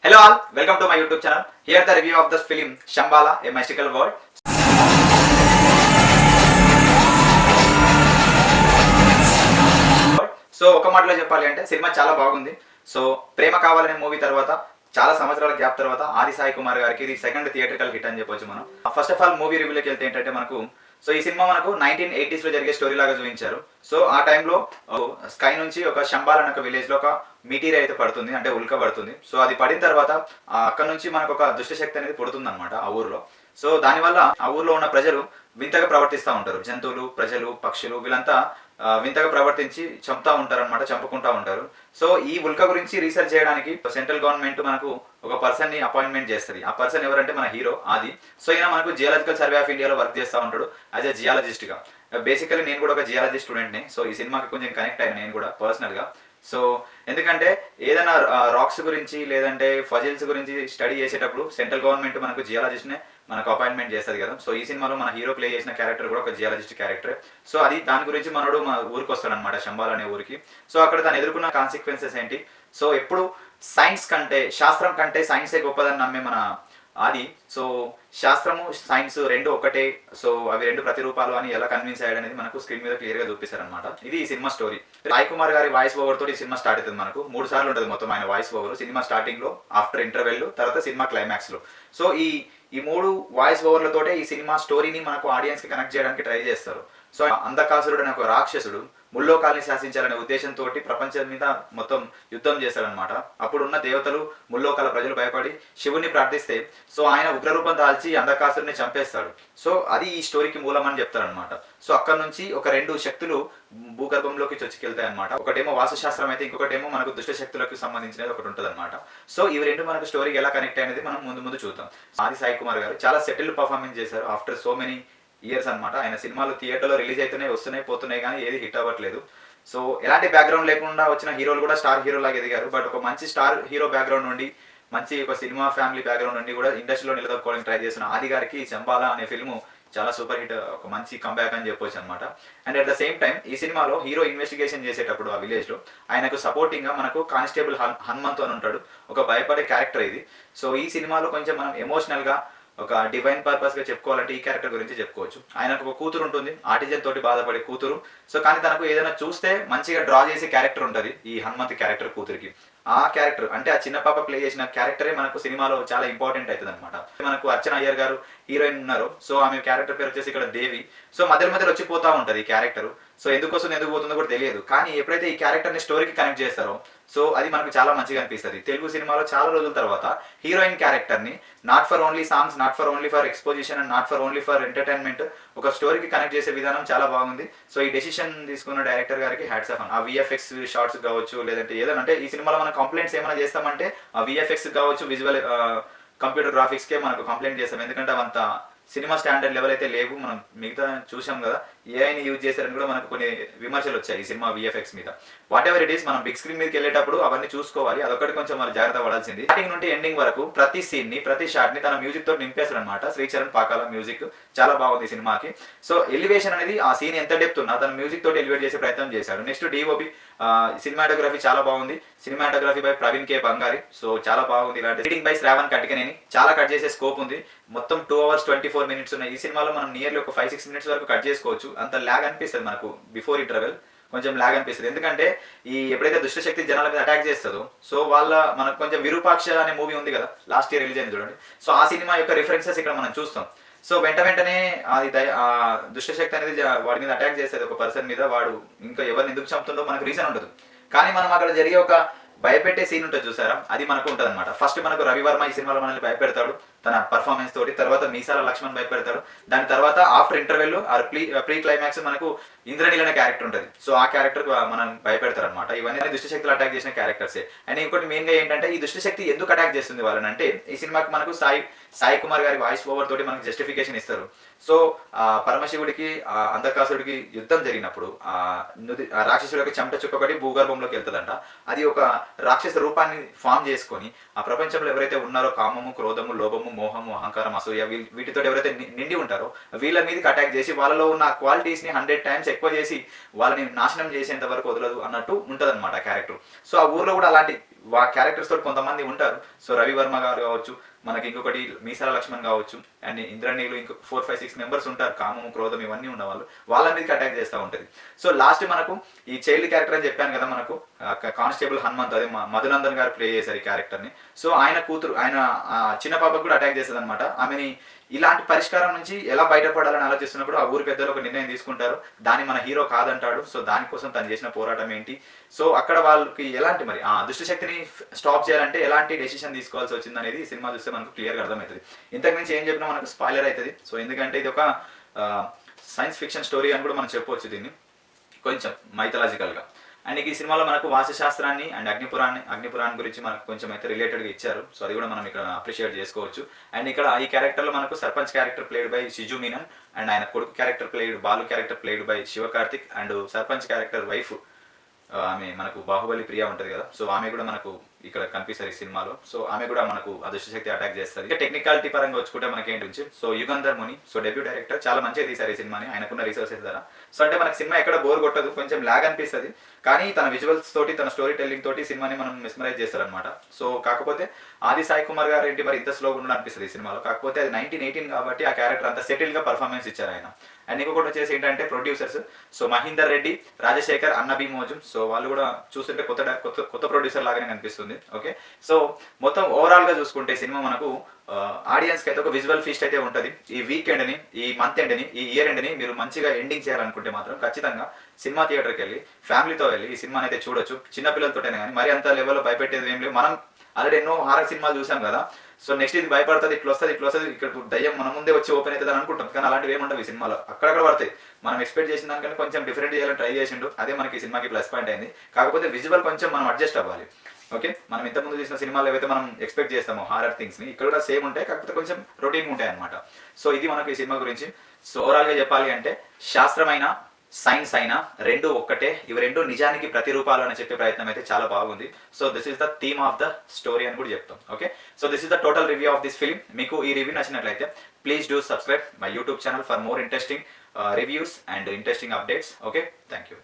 Hello all, welcome to my YouTube channel. Here the review of this film Shambhala, A Mystical World. So ఒక మాటలో చెప్పాలి అంటే cinema చాలా బాగుంది. So ప్రేమ కావాలనే మూవీ తర్వాత చాలా సంవత్సరాల గ్యాప్ తర్వాత ఆది సాయి కుమార్ గారికి ఇది సెకండ్ థియేట్రికల్ హిట్ అని చెప్పొచ్చు మనం. ఫస్ట్ ఆఫ్ ఆల్ మూవీ రివ్యూలోకి వెళ్తే ఏంటంటే మనకు ఈ సినిమా మనకు 1980s లో జరిగే స్టోరీ లాగా చూపించారు. సో ఆ టైంలో స్కై నుంచి ఒక శంబాల్ అనే ఒక విలేజ్ లో ఒక మీటీరియల్ అయితే పడుతుంది, అంటే ఉల్క పడుతుంది. సో అది పడిన తర్వాత అక్కడ నుంచి మనకు ఒక దుష్టశక్తి అనేది పుడుతుంది అనమాట ఆ ఊర్లో. సో దానివల్ల ఆ ఊర్లో ఉన్న ప్రజలు వింతగా ప్రవర్తిస్తూ ఉంటారు. జంతువులు, ప్రజలు, పక్షులు వీళ్ళంతా వింతగా ప్రవర్తించి చంపుతా ఉంటారు అనమాట, చంపుకుంటా ఉంటారు. సో ఈ ఉల్క గురించి రీసెర్చ్ చేయడానికి సెంట్రల్ గవర్నమెంట్ మనకు ఒక పర్సన్ ని అపాయింట్మెంట్ చేస్తుంది. ఆ పర్సన్ ఎవరంటే మన హీరో ఆది. సో ఈయన మనకు జియాలజికల్ సర్వే ఆఫ్ ఇండియాలో వర్క్ చేస్తూ ఉంటాడు యాజ్ ఎ జియాలజిస్ట్ గా. బేసికలీ నేను కూడా ఒక జియాలజీ స్టూడెంట్ని. సో ఈ సినిమాకి కొంచెం కనెక్ట్ అయ్యాను నేను కూడా పర్సనల్ గా. సో ఎందుకంటే ఏదైనా రాక్స్ గురించి లేదంటే ఫజిల్స్ గురించి స్టడీ చేసేటప్పుడు సెంట్రల్ గవర్నమెంట్ మనకు జియాలజిస్ట్నే మనకు అపాయింట్మెంట్ చేస్తుంది కదా. సో ఈ సినిమాలో మన హీరో ప్లే చేసిన క్యారెక్టర్ కూడా ఒక జియాలజిస్ట్ క్యారెక్టర్. సో అది దాని గురించి మనోడు మన ఊరికి వస్తాడనమాట, శంబాల్ అనే ఊరికి. సో అక్కడ తను ఎదుర్కొన్న కాన్సిక్వెన్సెస్ ఏంటి. సో ఎప్పుడు సైన్స్ కంటే, శాస్త్రం కంటే సైన్సే గొప్పదని నమ్మే మన ఆది సో శాస్త్రము సైన్స్ రెండు ఒకటే, సో అవి రెండు ప్రతిరూపాలు అని ఎలా కన్విన్స్ అయ్యాడు అనేది మనకు స్క్రీన్ మీద క్లియర్ గా చూపిస్తారనమాట. ఇది ఈ సినిమా స్టోరీ. సాయి కుమార్ గారి వాయిస్ ఓవర్ తోటి ఈ సినిమా స్టార్ట్ అవుతుంది. మనకు 3 సార్లు ఉంటుంది మొత్తం ఆయన వాయిస్ ఓవర్. సినిమా స్టార్టింగ్ లో, ఆఫ్టర్ ఇంటర్వెల్, తర్వాత సినిమా క్లైమాక్స్ లో. సో ఈ 3 వాయిస్ ఓవర్లతోటే ఈ సినిమా స్టోరీని మనకు ఆడియన్స్ కి కనెక్ట్ చేయడానికి ట్రై చేస్తారు. సో అంధకాసురుడు అనే ఒక రాక్షసుడు ముల్లోకాల్ని శాసించాలనే ఉద్దేశంతో ప్రపంచం మీద మొత్తం యుద్ధం చేశాడనమాట. అప్పుడున్న దేవతలు, ముల్లోకాల ప్రజలు భయపడి శివుని ప్రార్థిస్తే సో ఆయన ఉగ్రరూపం దాల్చి అంధకాసురుని చంపేస్తాడు. సో అది ఈ స్టోరీకి మూలం అని చెప్తారనమాట. సో అక్కడ నుంచి ఒక 2 శక్తులు భూగర్భంలోకి చొచ్చుకెళ్తాయి అనమాట. ఒకటేమో వాస్తుశాస్త్రం అయితే ఇంకొకటేమో మనకు దుష్ట శక్తులకు సంబంధించినది ఒకటి ఉంటుంది అనమాట. సో ఇవి రెండు మనకు స్టోరీకి ఎలా కనెక్ట్ అనేది మనం ముందు చూద్దాం. ఆది సాయి కుమార్ గారు చాలా సెటిల్డ్ పర్ఫార్మెన్స్ చేశారు ఆఫ్టర్ సో మెనీ ఇయర్స్ అనమాట. ఆయన సినిమాలు థియేటర్లో రిలీజ్ అవుతున్నాయి, వస్తున్నాయి, పోతున్నాయి, కానీ ఏది హిట్ అవ్వట్లేదు. సో ఎలాంటి బ్యాక్గ్రౌండ్ లేకుండా వచ్చిన హీరోలు కూడా స్టార్ హీరో లాగా ఎదిగారు. బట్ ఒక మంచి స్టార్ హీరో బ్యాక్గ్రౌండ్ నుండి, మంచి ఒక సినిమా ఫ్యామిలీ బ్యాక్గ్రౌండ్ నుండి కూడా ఇండస్ట్రీలో నిలదొక్కోవడానికి ట్రై చేసిన ఆది గారికి శంబాలా అనే ఫిల్మ్ చాలా సూపర్ హిట్, ఒక మంచి కంబ్యాక్ అని చెప్పొచ్చు అనమాట. And at the same time ఈ సినిమాలో హీరో ఇన్వెస్టిగేషన్ చేసేటప్పుడు ఆ విలేజ్ లో ఆయనకు సపోర్టింగ్ గా మనకు కానిస్టేబుల్ హనుమంతు అని ఉంటాడు, ఒక భయపడే క్యారెక్టర్ ఇది. సో ఈ సినిమాలో కొంచెం మనం ఎమోషనల్ గా ఒక డివైన్ పర్పస్ గా చెప్పుకోవాలంటే ఈ క్యారెక్టర్ గురించి చెప్పుకోవచ్చు. ఆయనకు ఒక కూతురు ఉంటుంది, ఆర్టిజన్ తోటి బాధపడే కూతురు. సో కానీ తనకు ఏదైనా చూస్తే మంచిగా డ్రా చేసే క్యారెక్టర్ ఉంటుంది ఈ హనుమంత్ క్యారెక్టర్ కూతురికి. ఆ క్యారెక్టర్ అంటే ఆ చిన్న పాప ప్లే చేసిన క్యారెక్టరే మనకు సినిమాలో చాలా ఇంపార్టెంట్ అవుతుంది అనమాట. మనకు అర్చన అయ్యర్ గారు హీరోయిన్ ఉన్నారు. సో ఆమె క్యారెక్టర్ పేరు వచ్చేసి ఇక్కడ దేవి. సో మధ్యలో వచ్చిపోతా ఉంటుంది ఈ క్యారెక్టర్. సో ఎందుకు వస్తుంది, ఎందుకు పోతుందో కూడా తెలియదు. కానీ ఎప్పుడైతే ఈ క్యారెక్టర్ ని స్టోరీకి కనెక్ట్ చేస్తారో సో అది మనకు చాలా మంచిగా అనిపిస్తుంది. తెలుగు సినిమాలో చాలా రోజుల తర్వాత హీరోయిన్ క్యారెక్టర్ ని not for only songs, not for only for exposition and not for only for entertainment ఒక స్టోరీకి కనెక్ట్ చేసే విధానం చాలా బాగుంది. సో ఈ డెసిషన్ తీసుకున్న డైరెక్టర్ గారికి హ్యాట్స్ ఆఫ్. ఆ విఎఫ్ఎక్స్ షార్ట్స్ కావచ్చు, లేదంటే ఏదైనా అంటే ఈ సినిమాలో మనం కంప్లైంట్స్ ఏమైనా చేస్తామంటే ఆ విఎఫ్ఎక్స్ కావచ్చు, విజువల్ కంప్యూటర్ గ్రాఫిక్స్కే మనకు కంప్లైంట్ చేస్తాం. ఎందుకంటే అవంత సినిమా స్టాండర్డ్ లెవెల్ అయితే లేవు. మనం మిగతా చూసాం కదా, ఏఐని యూజ్ చేశారని కూడా మనకు కొన్ని విమర్శలు వచ్చాయి ఈ సినిమా విఎఫ్ఎక్స్ మీద. వాట్ ఎవర్ ఇట్ ఈస్, మనం బిగ్ స్క్రీన్ మీదకి వెళ్ళేటప్పుడు అవన్నీ చూసుకోవాలి. అదొకటి కొంచెం మనం జాగ్రత్త పడాల్సింది. స్టార్టింగ్ నుండి ఎండింగ్ వరకు ప్రతి సీన్ ని, ప్రతి షాట్ ని తన మ్యూజిక్ తోటి నింపేస్తాడు అనమాట. శ్రీచరణ్ పాకాల మ్యూజిక్ చాలా బాగుంది ఈ సినిమాకి. సో ఎలివేషన్ అనేది ఆ సీన్ ఎంత డెప్త్ ఉన్నా తన మ్యూజిక్ తోటి ఎలివేట్ చేసే ప్రయత్నం చేశాడు. నెక్స్ట్ డిఓపి సినిమాటోగ్రఫీ చాలా బాగుంది. సినిమాటోగ్రఫీ బై ప్రవీణ్ కే బంగారి. సో చాలా బాగుంది. ఇలాంటి ఎడిటింగ్ బై శ్రావణ్ కట్టికనేని. చాలా కట్ చేసే స్కోప్ ఉంది. మొత్తం 2 hours 24 minutes ఉన్నాయి. ఈ సినిమాలో మనం నియర్లీ ఒక 5-6 minutes వరకు కట్ చేసుకోవచ్చు. అంత ల్యాగ్ అనిపిస్తుంది మనకు బిఫోర్ ఇంటర్వెల్, కొంచెం ల్యాగ్ అనిపిస్తుంది. ఎందుకంటే ఎప్పుడైతే దుష్టశక్తి జనాల మీద అటాక్ చేస్తుందో సో మనకు కొంచెం విరూపాక్ష అనే మూవీ ఉంది కదా, లాస్ట్ ఇయర్ రిలీజ్ అయింది చూడండి. సో ఆ సినిమా యొక్క రిఫరెన్సెస్ ఇక్కడ మనం చూస్తాం. సో వెంటనే అది దుష్టశక్తి అనేది వాడి మీద అటాక్ చేస్తుంది, ఒక పర్సన్ మీద. వాడు ఇంకా ఎవరిని ఎందుకు చంపుతుందో మనకు రీజన్ ఉండదు, కానీ మనం అక్కడ జరిగే ఒక భయపెట్టే సీన్ ఉంటుంది చూసారా, అది మనకు ఉంటుంది అనమాట. ఫస్ట్ మనకు రవివర్మ ఈ సినిమాలో మనల్ని భయపెడతాడు తన పర్ఫార్మెన్స్ తోటి. తర్వాత మీసాల లక్ష్మణ్ భయపెడతాడు. దాని తర్వాత ఆఫ్టర్ ఇంటర్వెల్ ప్రీ క్లైమాక్స్ మనకు ఇంద్రనీల్ అనే క్యారెక్టర్ ఉంటుంది. సో ఆ క్యారెక్టర్ మనం భయపెడతారు అనమాట. ఇవన్నీ దుష్టశక్తులు అటాక్ చేసిన క్యారెక్టర్సే. అండ్ ఇంకోటి మెయిన్ గా ఏంటంటే ఈ దుష్టశక్తి ఎందుకు అటాక్ చేస్తుంది వాళ్ళని అంటే, ఈ సినిమాకి మనకు సాయి కుమార్ గారి వాయిస్ ఓవర్ తోటి మనకు జస్టిఫికేషన్ ఇస్తారు. సో పరమశివుడికి అంధకాసుడికి యుద్ధం జరిగినప్పుడు రాక్షసుడి యొక్క చెమట చుక్క ఒకటి భూగర్భంలోకి వెళ్తుందంట. అది ఒక రాక్షస రూపాన్ని ఫామ్ చేసుకొని ఆ ప్రపంచంలో ఎవరైతే ఉన్నారో కామము, క్రోధము, లోభము, మోహము, అహంకారం, అసూయ వీటితో ఎవరైతే నిండి ఉంటారో వీళ్ళ మీదకి అటాక్ చేసి వాళ్ళలో ఉన్న క్వాలిటీస్ ని 100 times ఎక్కువ చేసి వాళ్ళని నాశనం చేసేంత వరకు వదలదు అన్నట్టు ఉంటది అనమాట క్యారెక్టర్. సో ఆ ఊర్లో కూడా అలాంటి క్యారెక్టర్స్ తోటి కొంతమంది ఉంటారు. సో రవివర్మ గారు కావచ్చు, మనకి ఇంకొకటి మీసాల లక్ష్మణ్ కావచ్చు, అండ్ ఇంద్రనీలు ఇంకో 4, 5, 6 మెంబర్స్ ఉంటారు. కామము, క్రోధం ఇవన్నీ ఉన్నవాళ్ళు వాళ్ళ మీదకి అటాక్ చేస్తూ ఉంటుంది. సో లాస్ట్ మనకు ఈ చైల్డ్ క్యారెక్టర్ అని చెప్పాను కదా, మనకు కానిస్టేబుల్ హనుమంత్, అదే మధునందన్ గారు ప్లే చేశారు ఈ క్యారెక్టర్ని. సో ఆయన కూతురు, ఆయన చిన్న పాపకు కూడా అటాక్ చేస్తుంది అనమాట. ఆమెని ఇలాంటి పరిష్కారం నుంచి ఎలా బయటపడాలని ఆలోచిస్తున్నప్పుడు ఆ ఊరి పెద్దలు ఒక నిర్ణయం తీసుకుంటారు. దాన్ని మన హీరో కాదంటాడు. సో దానికోసం తను చేసిన పోరాటం ఏంటి, సో అక్కడ వాళ్ళకి ఎలాంటి మరి ఆ దుష్టశక్తిని స్టాప్ చేయాలంటే ఎలాంటి డెసిషన్ తీసుకోవాల్సి వచ్చింది అనేది సినిమా చూస్తే మనకు క్లియర్గా అర్థమవుతుంది. ఇంతకు మించి ఏం చెప్పినా మనకు స్పాయిలర్ అవుతుంది. సో ఎందుకంటే ఇది ఒక సైన్స్ ఫిక్షన్ స్టోరీ అని కూడా మనం చెప్పవచ్చు దీన్ని, కొంచెం మైథలాజికల్గా. అండ్ ఈ సినిమాలో మనకు వాస్తుశాస్త్రాన్ని అండ్ అగ్నిపురాణం గురించి మనకు కొంచెం అయితే రిలేటెడ్గా ఇచ్చారు. సో అది కూడా మనం ఇక్కడ అప్రిషియేట్ చేసుకోవచ్చు. అండ్ ఇక్కడ ఈ క్యారెక్టర్లో మనకు sarpanch character played by Shiju Menon, and ఆయన కొడుకు character played, Balu character played by Sivakarthik, and sarpanch character wife ఆమె మనకు బాహుబలి ప్రియా ఉంటుంది కదా, సో ఆమె కూడా మనకు ఇక్కడ కనిపిస్తారు ఈ సినిమాలో. సో ఆమె కూడా మనకు అదృష్టశక్తి అటాక్ చేస్తారు. ఇక టెక్నికాలిటీ పరంగా వచ్చుకుంటే మనకి ఏంటి నుంచి, సో యుగంధర్ ముని, సో డెబ్యూ డైరెక్టర్, చాలా మంచిగా తీశారు ఈ సినిమాని ఆయనకున్న రిసోర్సెస్ ద్వారా. సో అంటే మనకి సినిమా ఎక్కడ బోర్ కొట్టదు, కొంచెం లాగ్ అనిపిస్తుంది, కానీ తన విజువల్స్ తోటి, తన స్టోరీ టెల్లింగ్ తోటి సినిమాని మనం మెస్మరైజ్ చేస్తారనమాట. సో కాకపోతే ఆది సాయి కుమార్ గారు ఏంటి మరి ఇంత స్లోగా ఉండడం అనిపిస్తుంది ఈ సినిమాలో. కాకపోతే అది 1918 కాబట్టి ఆ క్యారెక్టర్ అంత సెటిల్గా పర్ఫార్మెన్స్ ఇచ్చారు ఆయన. అండ్ ఇంకొకటి వచ్చేసి ఏంటంటే ప్రొడ్యూసర్స్, సో మహీందర్ రెడ్డి, రాజశేఖర్, అన్నబి మోజుమ్, సో వాళ్ళు కూడా చూస్తుంటే కొత్త ప్రొడ్యూసర్ లాగానే కనిపిస్తుంది. ఓకే, సో మొత్తం ఓవరాల్ గా చూసుకుంటే సినిమా మనకు ఆడియన్స్ కి అయితే ఒక విజువల్ ఫీస్ట్ అయితే ఉంటుంది. ఈ వీకెండ్ ని, ఈ మంత్ ఎండ్ ని, ఈ ఇయర్ ఎండ్ ని మీరు మంచిగా ఎండింగ్ చేయాలనుకుంటే మాత్రం ఖచ్చితంగా సినిమా థియేటర్కి వెళ్ళి ఫ్యామిలీతో వెళ్ళి ఈ సినిమాని అయితే చూడొచ్చు. చిన్నపిల్లలతోటైనా కానీ మరి అంత లెవెల్లో భయపెట్టేది ఏం లేవు. మనం ఆల్రెడీ ఎన్నో హారర్ సినిమాలు చూసాం కదా, సో నెక్స్ట్ ఇది భయపడుతుంది, ఇట్లా వస్తుంది, ఇక్కడ దయ్యం మన ముందే వచ్చి ఓపెన్ అవుతుంది అని అనుకుంటాం, కానీ అలాంటివి ఏముండవు ఈ సినిమాలో. అక్కడక్కడ పడతాయి. మనం ఎక్స్పెక్ట్ చేసిన దానికంటే కొంచెం డిఫరెంట్ చేయాలని ట్రై చేసిండు, అదే మనకి సినిమాకి ప్లస్ పాయింట్ అయింది. కాకపోతే విజువల్ కొంచెం మనం అడ్జస్ట్ అవ్వాలి. ఓకే, మనం ఇంతకుముందు చూసిన సినిమాలు ఏవైతే మనం ఎక్స్పెక్ట్ చేస్తామో హారర్ థింగ్స్ని, ఇక్కడ కూడా సేమ్ ఉంటాయి, కాకపోతే కొంచెం రొటీన్ ఉంటాయి అనమాట. సో ఇది మనకు ఈ సినిమా గురించి. సో ఓవరాల్గా చెప్పాలి అంటే శాస్త్రమైన సైన్స్ అయినా రెండు ఒక్కటే, ఇవి రెండు నిజానికి ప్రతిరూపాలు అని చెప్పే ప్రయత్నం అయితే చాలా బాగుంది. So this is the theme of the story అని కూడా చెప్తాం. Okay, so this is the total review of this film. మీకు ఈ రివ్యూ నచ్చినట్లయితే please do subscribe my YouTube channel for more interesting reviews and interesting updates. Okay, thank you.